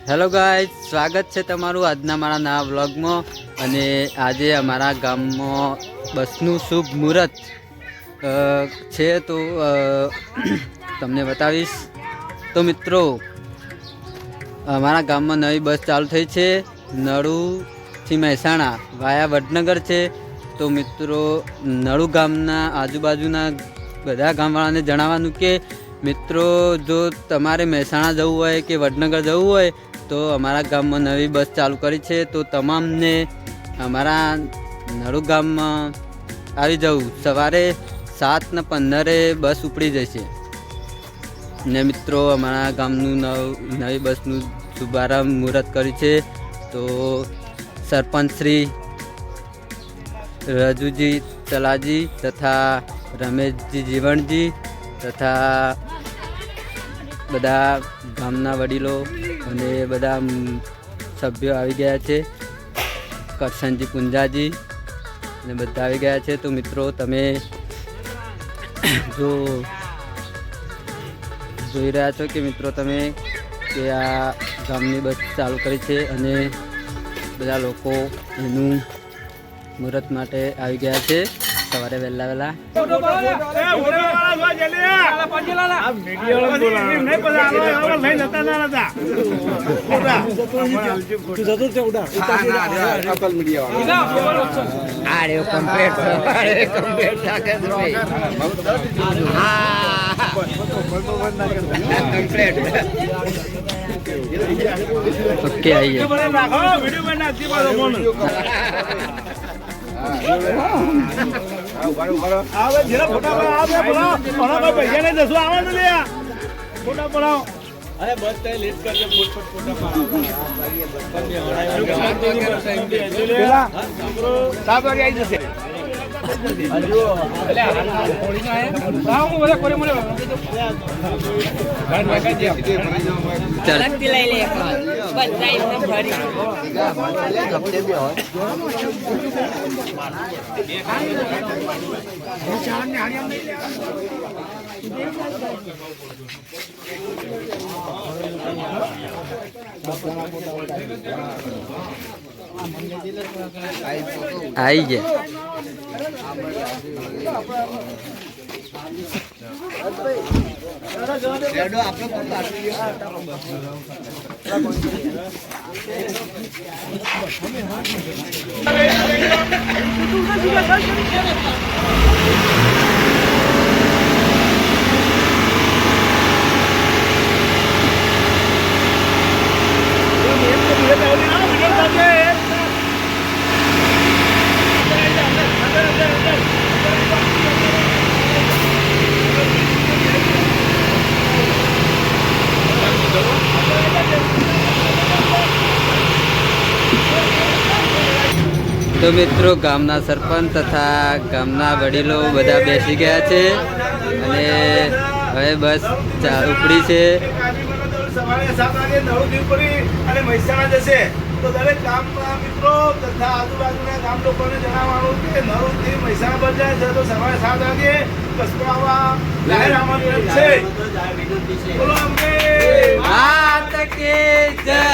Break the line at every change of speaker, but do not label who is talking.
Hello guys, સ્વાગત છે તમારું આજના મારા નવા વ્લોગમાં। અને આજે અમારા ગામમાં બસનું શુભ મુહૂર્ત છે તો તમને બતાવીશ। તો મિત્રો, અમારા ગામમાં નવી બસ ચાલુ થઈ છે, નળુથી મહેસાણા વાયા વડનગર છે। તો મિત્રો, નળુ ગામના આજુબાજુના બધા ગામવાળાને જણાવવાનું કે મિત્રો, જો તમારે મહેસાણા જવું હોય કે વડનગર જવું હોય તો અમારા ગામમાં નવી બસ ચાલુ કરી છે। તો તમામને અમારા નળુ ગામમાં આવી જવું। સવારે 7:15 બસ ઉપડી જશે ને મિત્રો, અમારા ગામનું નવી બસનું શુભારંભ મુહૂર્ત કર્યું છે। તો સરપંચ શ્રી રાજુજી તલાજી તથા રમેશજી જીવણજી તથા બધા ગામના વડીલો અને બધા સભ્યો આવી ગયા છે। કરશનજી પુંજાજી અને બધા આવી ગયા છે। તો મિત્રો, તમે જોઈ રહ્યા છો કે મિત્રો તમે કે આ ગામની બસ ચાલુ કરી છે અને બધા લોકો એનું મુહૂર્ત માટે આવી ગયા છે સવારે વહેલા ओके आइए।
अरे बस लेट करके फोटा
आई गए। तो मित्रों, गामना सरपंच तथा गामना वडीलो बधा बेसी गया है અને હવે બસ ઉપડી છે।
સવારે 7 વાગે નળુથી અને મહેસાણા જશે। તો દરેક ગામના મિત્રો તથા આજુબાજુના ગામ લોકોને જણાવવાનું કે નળુથી મહેસાણા પર જાય છે તો સવારે 7 વાગે કસબાવા જાહેર આમંત્રણ છે। બોલો અંબે
માત કી જય।